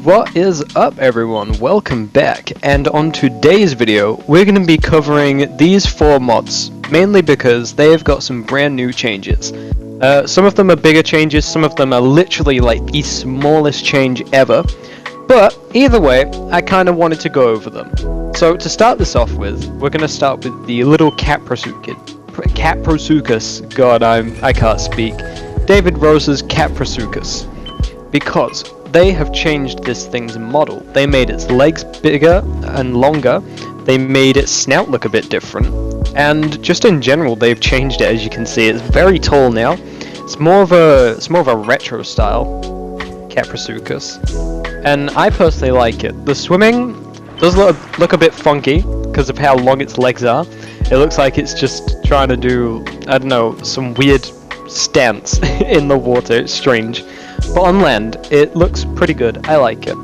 What is up everyone, welcome back, and on today's video we're going to be covering these 4 mods, mainly because they've got some brand new changes. Some of them are bigger changes, some of them are literally like the smallest change ever, but either way, I kind of wanted to go over them. So to start this off with, we're going to start with the little Kaprosuchus, god I can't speak, David Rose's Kaprosuchus, because they have changed this thing's model. They made its legs bigger and longer, they made its snout look a bit different, and just in general they've changed it. As you can see, it's very tall now. It's more of a retro style Kaprosuchus, and I personally like it. The swimming does look a bit funky because of how long its legs are. It looks like it's just trying to do, I don't know, some weird stance in the water. It's strange. But on land, it looks pretty good. I like it.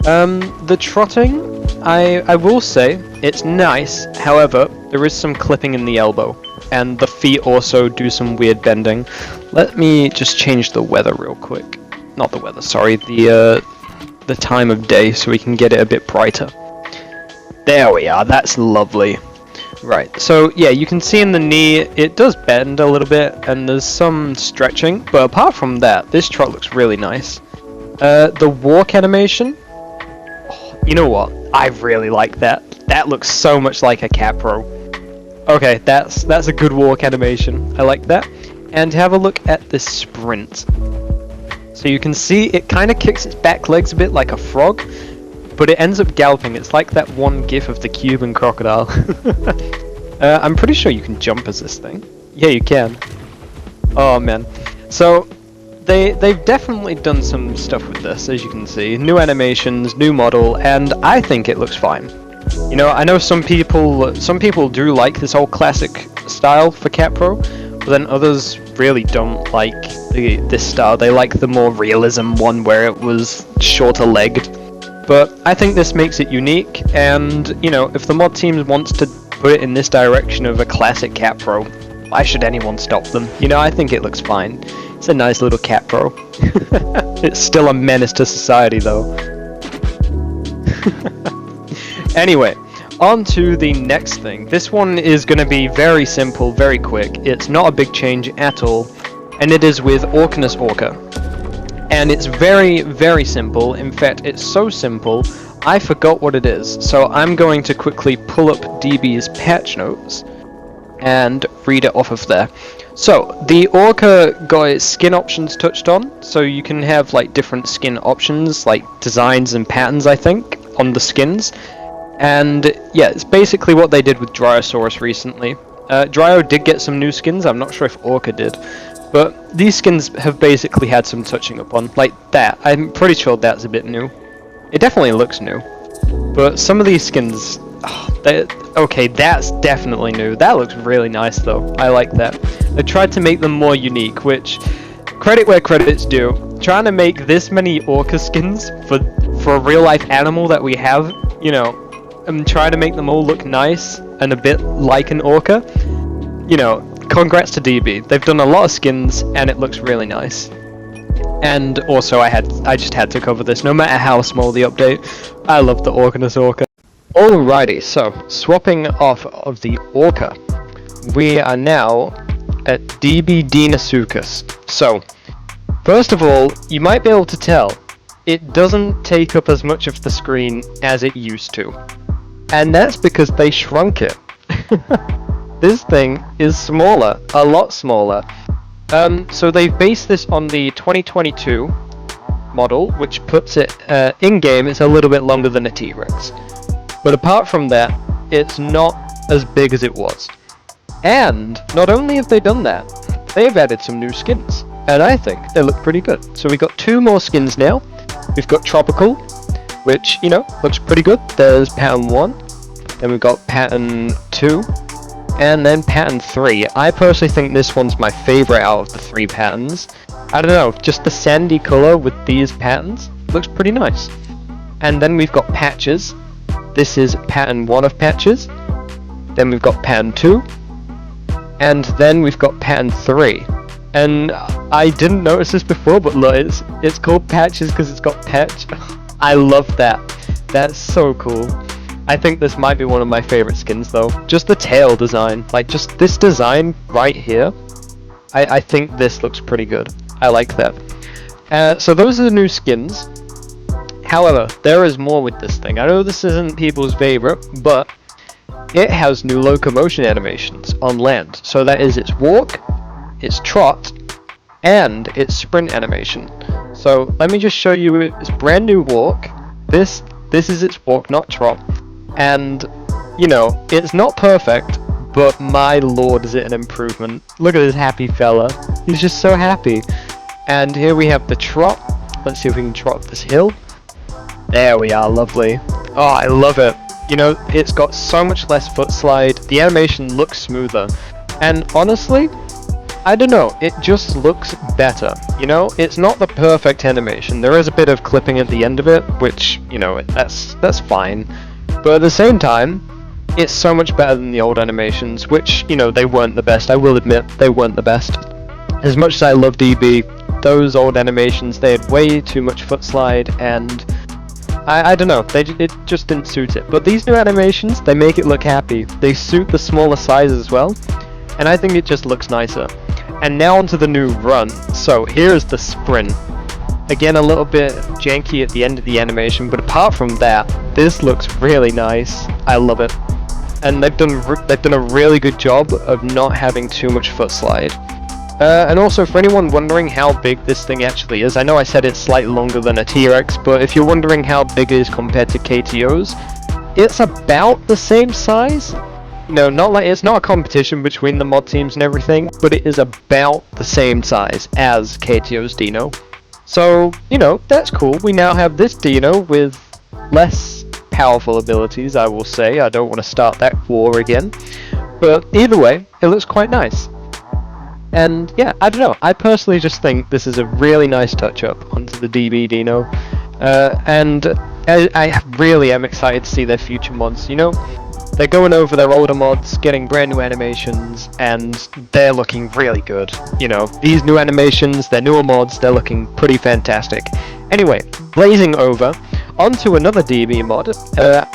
The trotting, I will say, it's nice. However, there is some clipping in the elbow, and the feet also do some weird bending. Let me just change the weather real quick. Not the weather, sorry. The time of day, so we can get it a bit brighter. There we are. That's lovely. Right, so yeah, you can see in the knee, it does bend a little bit, and there's some stretching, but apart from that, this trot looks really nice. The walk animation, you know what, I really like that. That looks so much like a kapro. Okay, that's a good walk animation, I like that. And have a look at the sprint. So you can see it kind of kicks its back legs a bit like a frog, but it ends up galloping. It's like that one gif of the Cuban crocodile. I'm pretty sure you can jump as this thing. Yeah, you can. Oh man. So they've definitely done some stuff with this, as you can see. New animations, new model, and I think it looks fine. You know, I know some people do like this old classic style for Kapro, but then others really don't like this style. They like the more realism one where it was shorter legged. But I think this makes it unique, and, you know, if the mod team wants to put it in this direction of a classic Kapro, why should anyone stop them? You know, I think it looks fine. It's a nice little Kapro. It's still a menace to society, though. Anyway, on to the next thing. This one is going to be very simple, very quick. It's not a big change at all, and it is with Orcinus orca. And it's very, very simple. In fact, it's so simple, I forgot what it is. So I'm going to quickly pull up DB's patch notes and read it off of there. So, the orca got its skin options touched on, so you can have like different skin options, like designs and patterns, I think, on the skins. And yeah, it's basically what they did with Deinosuchus recently. Dryo did get some new skins, I'm not sure if Orca did. But these skins have basically had some touching upon, like that. I'm pretty sure that's a bit new. It definitely looks new. But some of these skins, okay, that's definitely new. That looks really nice though. I like that. They tried to make them more unique, which, credit where credit's due. Trying to make this many orca skins for a real life animal that we have, you know, and try to make them all look nice and a bit like an orca, you know, congrats to DB. They've done a lot of skins and it looks really nice. And also I just had to cover this no matter how small the update. I love the Orcinus orca. Alrighty, so swapping off of the orca, we are now at DB Deinosuchus. So first of all, you might be able to tell it doesn't take up as much of the screen as it used to. And that's because they shrunk it. This thing is smaller, a lot smaller. So they've based this on the 2022 model, which puts it in-game, it's a little bit longer than a T-Rex. But apart from that, it's not as big as it was. And not only have they done that, they've added some new skins. And I think they look pretty good. So we've got 2 more skins now. We've got Tropical, which, you know, looks pretty good. There's pattern 1, then we've got pattern 2, and then pattern 3. I personally think this one's my favorite out of the 3 patterns. I don't know, just the sandy color with these patterns looks pretty nice. And then we've got patches. This is pattern 1 of patches. Then we've got pattern 2. And then we've got pattern 3. And I didn't notice this before, but look, it's called patches because it's got patch. I love that. That's so cool. I think this might be one of my favorite skins though. Just the tail design, like just this design right here. I think this looks pretty good. I like that. So those are the new skins. However, there is more with this thing. I know this isn't people's favorite, but it has new locomotion animations on land. So that is its walk, its trot, and its sprint animation. So let me just show you its brand new walk. This is its walk, not trot. And, you know, it's not perfect, but my lord is it an improvement. Look at this happy fella. He's just so happy. And here we have the trot. Let's see if we can trot up this hill. There we are, lovely. Oh, I love it. You know, it's got so much less foot slide. The animation looks smoother. And honestly, I don't know, it just looks better. You know, it's not the perfect animation. There is a bit of clipping at the end of it, which, you know, that's fine. But at the same time, it's so much better than the old animations, which, you know, they weren't the best. I will admit, they weren't the best. As much as I love DB, those old animations, they had way too much foot slide, and I don't know, it just didn't suit it. But these new animations, they make it look happy. They suit the smaller size as well, and I think it just looks nicer. And now onto the new run. So here's the sprint. Again, a little bit janky at the end of the animation, but apart from that, this looks really nice. I love it. And they've done a really good job of not having too much foot slide. And also, for anyone wondering how big this thing actually is, I know I said it's slightly longer than a T-Rex, but if you're wondering how big it is compared to KTOs, it's about the same size. No, it's not a competition between the mod teams and everything, but it is about the same size as KTO's Dino. So, you know, that's cool. We now have this Dino with less powerful abilities, I will say. I don't want to start that war again. But either way, it looks quite nice. And yeah, I don't know, I personally just think this is a really nice touch-up onto the DB Dino. And I really am excited to see their future mods, you know? They're going over their older mods, getting brand new animations, and they're looking really good. You know, these new animations, their newer mods, they're looking pretty fantastic. Anyway, blazing over, onto another DB mod.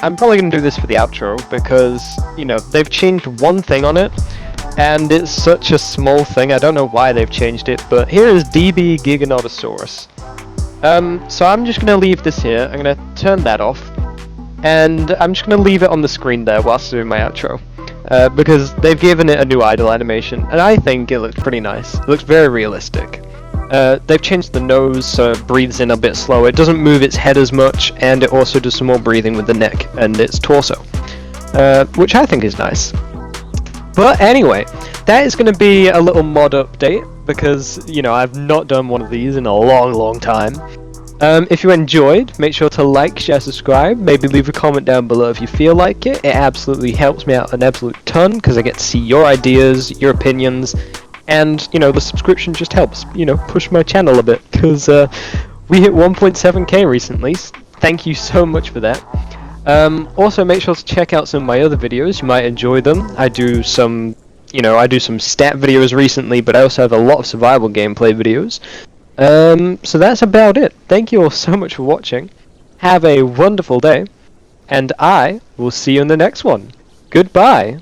I'm probably going to do this for the outro, because, you know, they've changed one thing on it, and it's such a small thing, I don't know why they've changed it, but here is DB Giganotosaurus. So I'm just going to leave this here, I'm going to turn that off, and I'm just going to leave it on the screen there whilst doing my outro, because they've given it a new idle animation, and I think it looks pretty nice. It looks very realistic. They've changed the nose so it breathes in a bit slower, it doesn't move its head as much, and it also does some more breathing with the neck and its torso, which I think is nice. But anyway, that is going to be a little mod update, because, you know, I've not done one of these in a long time. If you enjoyed, make sure to like, share, subscribe, maybe leave a comment down below if you feel like it. It absolutely helps me out an absolute ton, because I get to see your ideas, your opinions, and, you know, the subscription just helps, you know, push my channel a bit, because we hit 1.7k recently. Thank you so much for that. Also make sure to check out some of my other videos, you might enjoy them. I do some stat videos recently, but I also have a lot of survival gameplay videos. So that's about it. Thank you all so much for watching. Have a wonderful day, and I will see you in the next one. Goodbye.